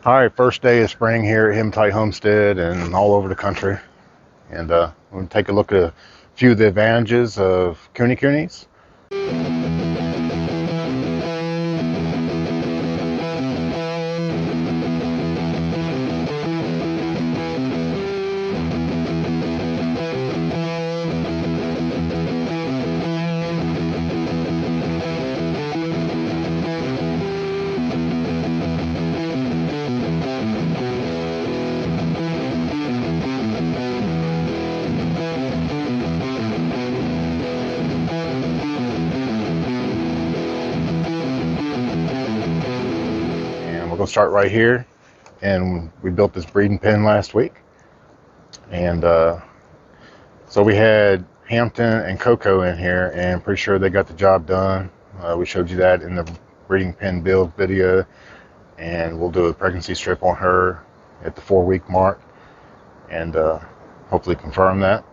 All right, first day of spring here at Hematite Homestead and all over the country. And we're going to take a look at a few of the advantages of Kunekunes. And we're going to start right here. And we built this breeding pen last week. And so we had Hampton and Coco in here, and I'm pretty sure they got the job done. We showed you that in the breeding pen build video, and we'll do a pregnancy strip on her at the 4-week mark, and hopefully confirm that.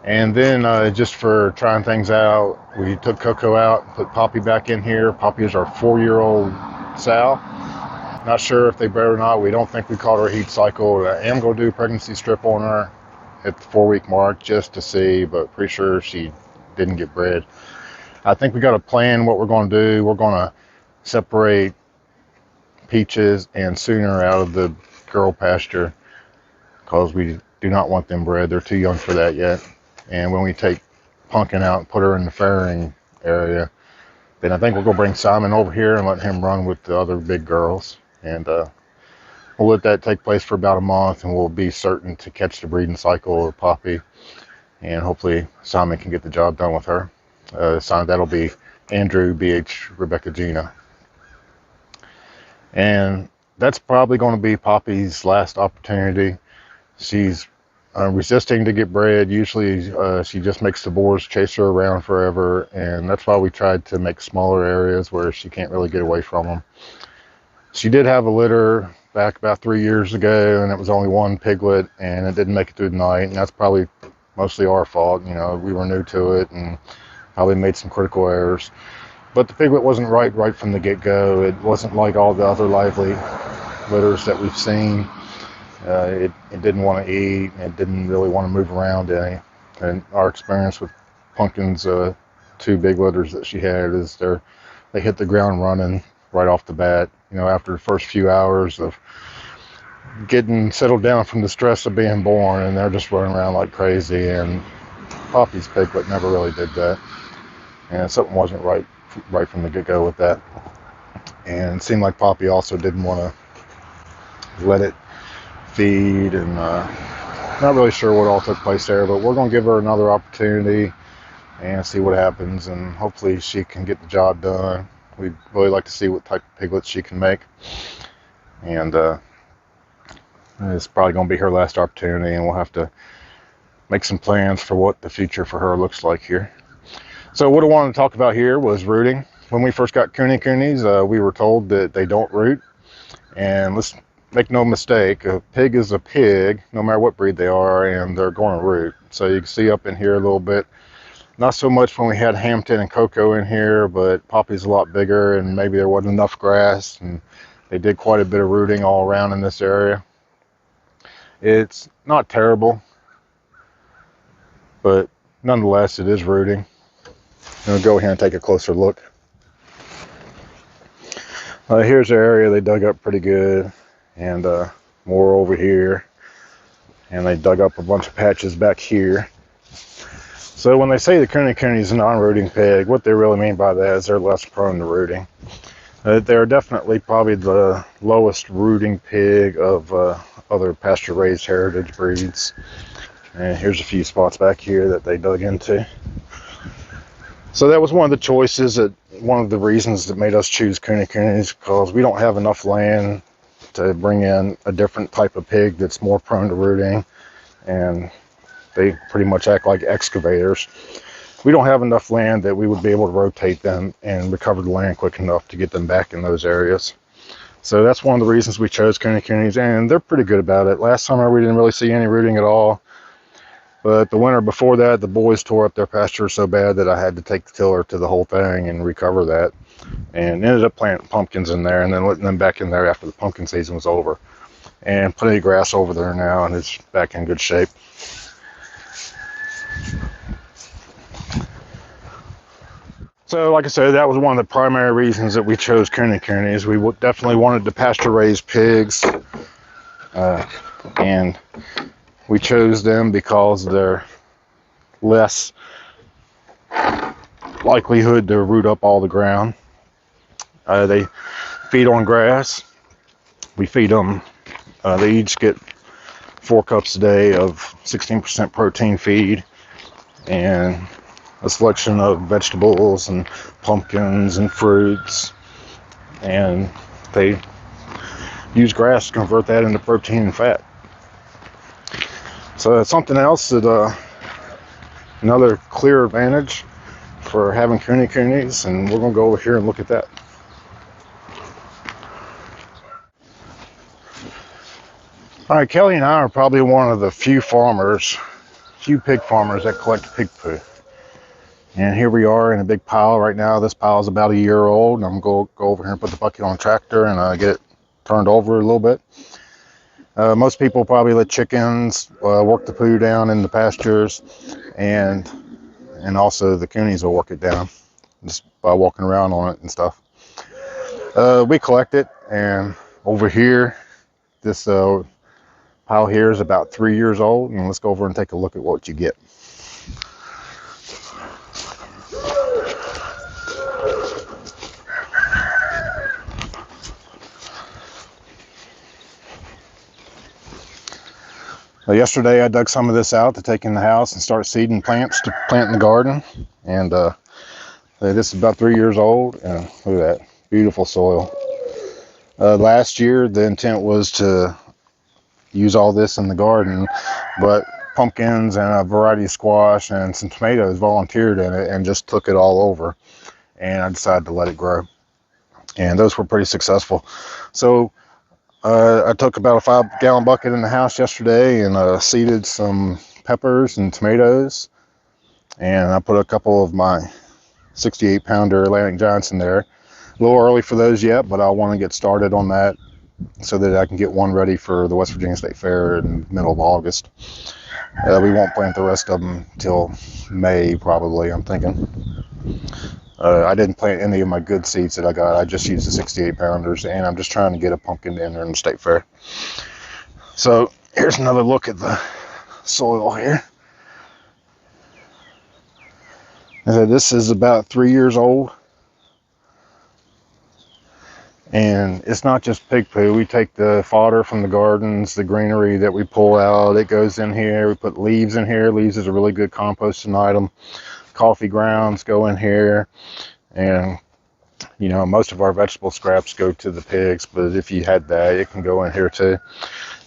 And then just for trying things out, we took Coco out, put Poppy back in here. Poppy is our 4-year-old sow. Not sure if they bred or not. We don't think we caught her heat cycle. I am going to do a pregnancy strip on her at the 4-week mark just to see, but pretty sure she didn't get bred. I think we got a plan what we're going to do. We're going to separate Peaches and Sooner out of the girl pasture because we do not want them bred. They're too young for that yet. And when we take Pumpkin out and put her in the farrowing area, then I think we'll go bring Simon over here and let him run with the other big girls. And we'll let that take place for about a month, and we'll be certain to catch the breeding cycle of Poppy. And hopefully Simon can get the job done with her. That'll be Andrew, BH, Rebecca, Gina. And that's probably going to be Poppy's last opportunity. She's resisting to get bred. Usually she just makes the boars chase her around forever, and that's why we tried to make smaller areas where she can't really get away from them. She did have a litter back about 3 years ago, and it was only one piglet, and it didn't make it through the night, and that's probably mostly our fault. You know, we were new to it and probably made some critical errors. But the piglet wasn't right from the get-go. It wasn't like all the other lively litters that we've seen. It didn't want to eat. It didn't really want to move around any. And our experience with Pumpkin's 2 big litters that she had is they hit the ground running right off the bat. You know, after the first few hours of getting settled down from the stress of being born, and they're just running around like crazy. And Poppy's piglet never really did that, and something wasn't right from the get-go with that. And it seemed like Poppy also didn't want to let it feed, and not really sure what all took place there, but we're going to give her another opportunity and see what happens, and hopefully she can get the job done. We'd really like to see what type of piglets she can make, and it's probably going to be her last opportunity, and we'll have to make some plans for what the future for her looks like here. So what I wanted to talk about here was rooting. When we first got Kunekunes, we were told that they don't root, and let's make no mistake, a pig is a pig, no matter what breed they are, and they're going to root. So you can see up in here a little bit. Not so much when we had Hampton and Coco in here, but Poppy's a lot bigger, and maybe there wasn't enough grass, and they did quite a bit of rooting all around in this area. It's not terrible, but nonetheless it is rooting. We'll go here and take a closer look. Here's the area they dug up pretty good, and more over here, and they dug up a bunch of patches back here. So when they say the Kunekunes is a non-rooting pig, what they really mean by that is they're less prone to rooting. They're definitely probably the lowest rooting pig of other pasture-raised heritage breeds. And here's a few spots back here that they dug into. So that was one of the choices, one of the reasons that made us choose Kunekunes, because we don't have enough land to bring in a different type of pig that's more prone to rooting, and they pretty much act like excavators. We don't have enough land that we would be able to rotate them and recover the land quick enough to get them back in those areas. So that's one of the reasons we chose Kunekunes, and they're pretty good about it. Last summer we didn't really see any rooting at all, but the winter before that, the boys tore up their pasture so bad that I had to take the tiller to the whole thing and recover that. and ended up planting pumpkins in there and then letting them back in there after the pumpkin season was over. And plenty of grass over there now, and it's back in good shape. So like I said, that was one of the primary reasons that we chose Kunekunes. We definitely wanted to pasture raise pigs, and we chose them because they're less likelihood to root up all the ground. They feed on grass. We feed them, they each get 4 cups a day of 16% protein feed and a selection of vegetables and pumpkins and fruits, and they use grass to convert that into protein and fat. So that's something else that another clear advantage for having Kunekunes, and we're going to go over here and look at that. All right, Kelly and I are probably one of the few pig farmers that collect pig poo. And here we are in a big pile right now. This pile is about a year old, and I'm going to go over here and put the bucket on the tractor and get it turned over a little bit. Most people probably let chickens work the poo down in the pastures, and also the coonies will work it down just by walking around on it and stuff. We collect it, and over here, this pile here is about 3 years old, and let's go over and take a look at what you get. Yesterday I dug some of this out to take in the house and start seeding plants to plant in the garden, and this is about 3 years old, and look at that beautiful soil. Last year the intent was to use all this in the garden, but pumpkins and a variety of squash and some tomatoes volunteered in it and just took it all over, and I decided to let it grow, and those were pretty successful. So I took about a 5-gallon bucket in the house yesterday and seeded some peppers and tomatoes, and I put a couple of my 68-pounder Atlantic Giants in there. A little early for those yet, but I want to get started on that so that I can get one ready for the West Virginia State Fair in the middle of August. We won't plant the rest of them till May probably, I'm thinking. I didn't plant any of my good seeds that I got. I just used the 68-pounders, and I'm just trying to get a pumpkin in there in the state fair. So here's another look at the soil here. This is about 3 years old, and it's not just pig poo. We take the fodder from the gardens, the greenery that we pull out, it goes in here. We put leaves in here. Leaves is a really good composting item. Coffee grounds go in here, and you know, most of our vegetable scraps go to the pigs, but if you had that, it can go in here too.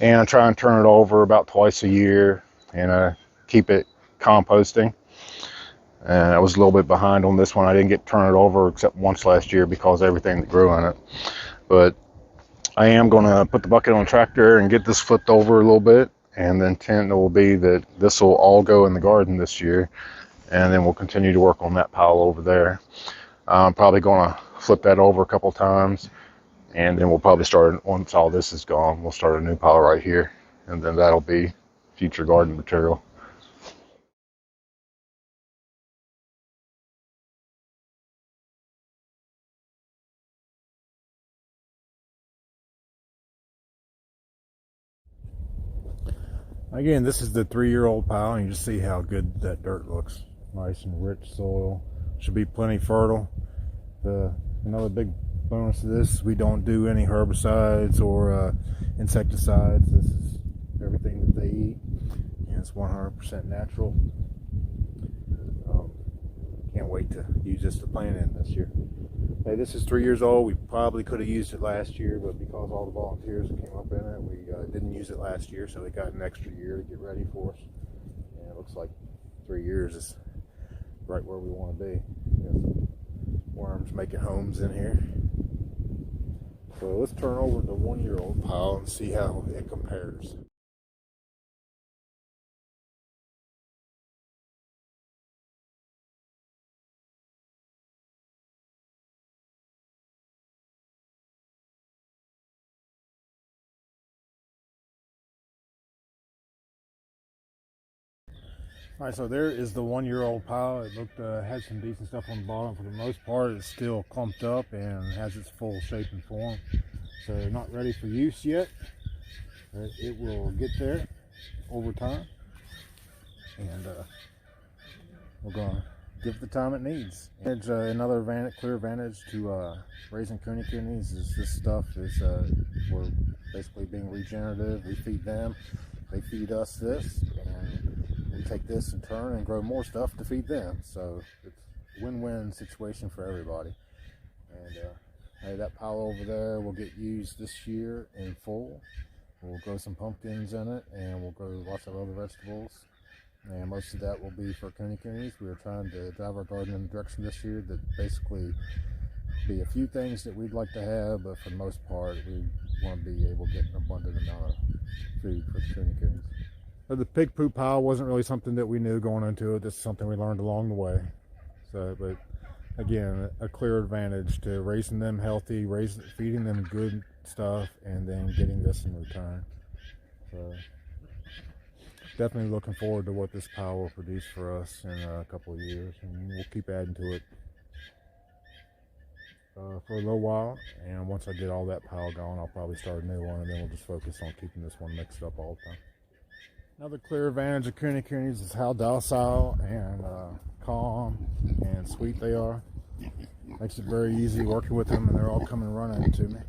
And I try and turn it over about twice a year, and keep it composting. And I was a little bit behind on this one. I didn't get to turn it over except once last year because of everything that grew in it. But I am going to put the bucket on the tractor and get this flipped over a little bit, and the intent will be that this will all go in the garden this year, and then we'll continue to work on that pile over there. I'm probably going to flip that over a couple times, and then we'll probably start, once all this is gone, we'll start a new pile right here, and then that'll be future garden material. Again, this is the 3-year-old pile, and you just see how good that dirt looks. Nice and rich soil. Should be plenty fertile. Another big bonus of this, we don't do any herbicides or insecticides. This is everything that they eat, and it's 100% natural. Can't wait to use this to plant in this year. Hey, this is 3 years old. We probably could have used it last year, but because all the volunteers that came up in it, we didn't use it last year, so we got an extra year to get ready for us. And it looks like 3 years is right where we want to be. Worms making homes in here. So let's turn over the 1-year-old pile and see how it compares. All right, so there is the 1-year-old pile. It looked had some decent stuff on the bottom. For the most part, it's still clumped up and has its full shape and form. So not ready for use yet. But it will get there over time, and we're gonna give it the time it needs. And another clear advantage to raising Kunekunes is this stuff is we're basically being regenerative. We feed them, they feed us this, and we take this in turn and grow more stuff to feed them. So it's a win-win situation for everybody. And hey, that pile over there will get used this year in full. We'll grow some pumpkins in it, and we'll grow lots of other vegetables. And most of that will be for Kunekunes. We are trying to drive our garden in the direction this year that basically be a few things that we'd like to have, but for the most part, we want to be able to get an abundant amount of food for the Kunekunes. The pig poop pile wasn't really something that we knew going into it. This is something we learned along the way. So, but again, a clear advantage to raising them healthy, feeding them good stuff, and then getting this in return. So, definitely looking forward to what this pile will produce for us in a couple of years, and we'll keep adding to it for a little while. And once I get all that pile going, I'll probably start a new one, and then we'll just focus on keeping this one mixed up all the time. Another clear advantage of Kunekunes is how docile and calm and sweet they are. Makes it very easy working with them, and they're all coming running to me.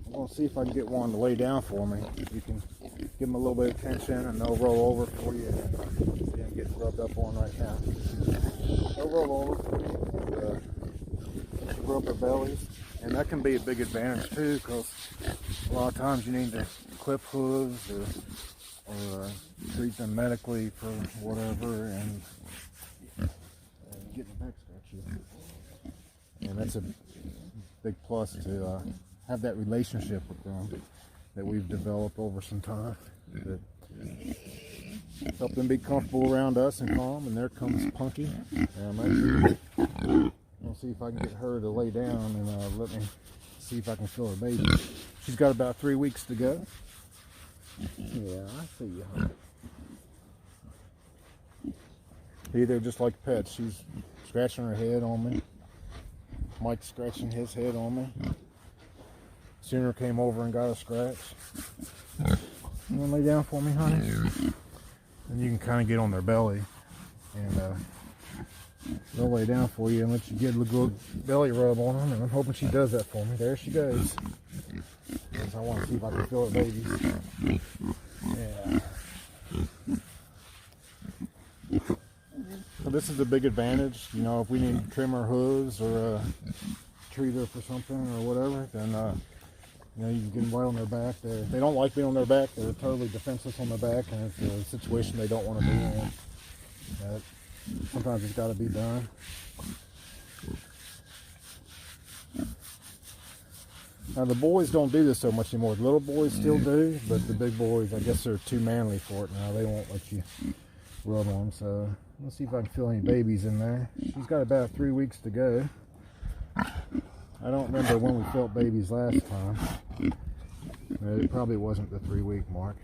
I'm going to see if I can get one to lay down for me. You can give them a little bit of tension, and they'll roll over for you. And see, I'm getting rubbed up on right now. They'll roll over for you and rub their bellies. And that can be a big advantage too, because a lot of times you need to clip hooves or treat them medically for whatever, and get the back scratchy. And that's a big plus to have that relationship with them that we've developed over some time, that help them be comfortable around us and calm. And there comes Punky. I'll see if I can get her to lay down and let me see if I can feel her baby. She's got about 3 weeks to go. Yeah, I see you, honey. See, they're just like pets. She's scratching her head on me. Mike's scratching his head on me. Sooner came over and got a scratch. You want to lay down for me, honey? And you can kind of get on their belly, and they'll lay down for you and let you get a little belly rub on them. And I'm hoping she does that for me. There she goes. I want to see if I can feel her baby. Yeah. So this is a big advantage. You know, if we need to trim her hooves or treat her for something or whatever, then you know, you can get them right on their back. They don't like being on their back. They're totally defenseless on their back, and it's a situation they don't want to be in. Sometimes it's got to be done. Now the boys don't do this so much anymore. The little boys still do, but the big boys, I guess they're too manly for it now. They won't let you rub on them. So let's see if I can feel any babies in there. She's got about 3 weeks to go. I don't remember when we felt babies last time. It probably wasn't the 3-week mark.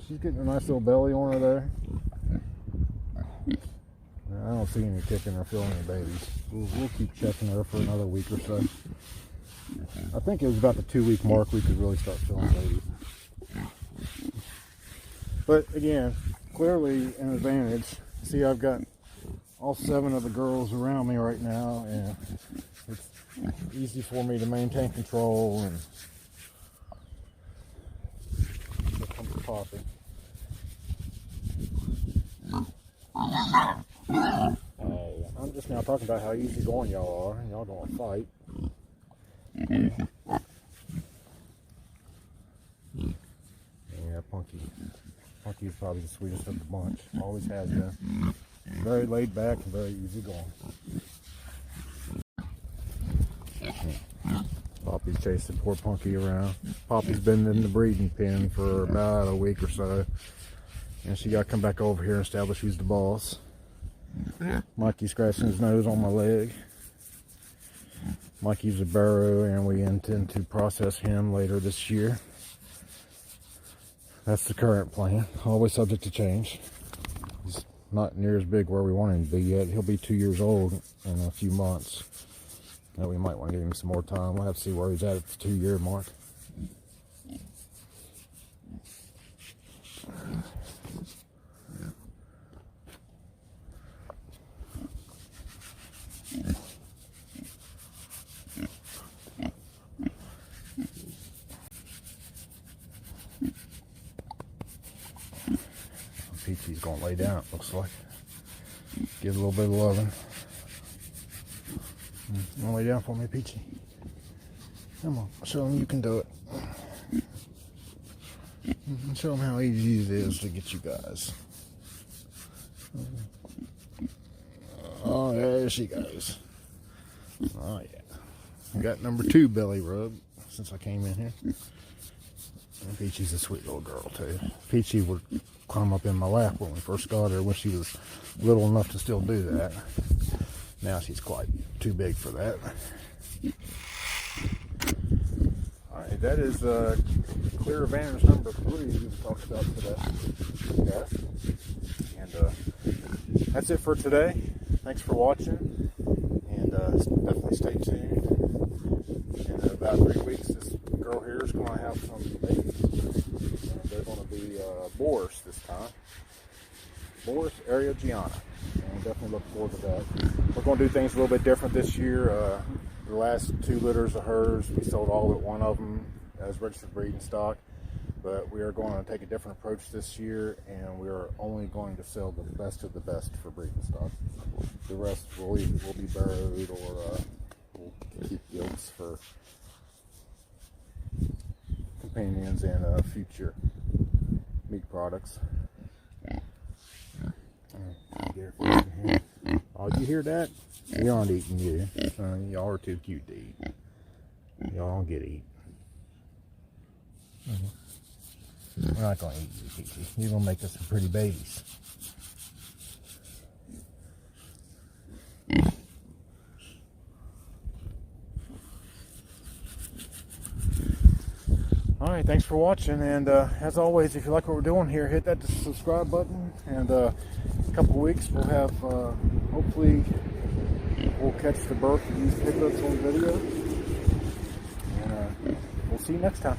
She's getting a nice little belly on her there. I don't see any kicking or feeling any babies. We'll keep checking her for another week or so. I think it was about the 2-week mark we could really start feeling babies. But again, clearly an advantage. See, I've got all 7 of the girls around me right now, and it's easy for me to maintain control. And here comes the Poppy. I'm just now talking about how easy going y'all are, and y'all gonna fight. Yeah, Punky is probably the sweetest of the bunch. Always has been. Very laid back and very easy going. Poppy's chasing poor Punky around. Poppy's been in the breeding pen for about a week or so, and she got to come back over here and establish who's the boss. Mikey's scratching his nose on my leg. Mikey's a burro, and we intend to process him later this year. That's the current plan, always subject to change. He's not near as big where we want him to be yet. He'll be 2 years old in a few months. Now we might want to give him some more time. We'll have to see where he's at the 2-year mark. Peachy's gonna lay down, it looks like. Give a little bit of loving. You wanna lay down for me, Peachy? Come on, show him you can do it. Show him how easy it is to get you guys. Oh, there she goes. Oh yeah. We got number 2 belly rub since I came in here. And Peachy's a sweet little girl too. Peachy would climb up in my lap when we first got her, when she was little enough to still do that. Now she's quite too big for that. Alright, that is clear advantage number 3 we talked about today. Yes. And that's it for today. Thanks for watching, and definitely stay tuned. In about 3 weeks, this girl here is going to have some babies, and they're going to be boars this time. Boars Ariagiana, and definitely look forward to that. We're going to do things a little bit different this year. The last 2 litters of hers, we sold all but one of them as registered breeding stock, but we are going to take a different approach this year, and we are only going to sell the best of the best for breeding stock. The rest will be burrowed, or we'll keep yolks for companions and future meat products. Oh, you hear that? We aren't eating you. Y'all are too cute to eat. Y'all don't get to eat. We're not going to eat you, Peachy. You're going to make us some pretty babies. Alright, thanks for watching, and as always, if you like what we're doing here, hit that subscribe button, and in a couple weeks we'll have, hopefully, we'll catch the birth of these piglets on video, and we'll see you next time.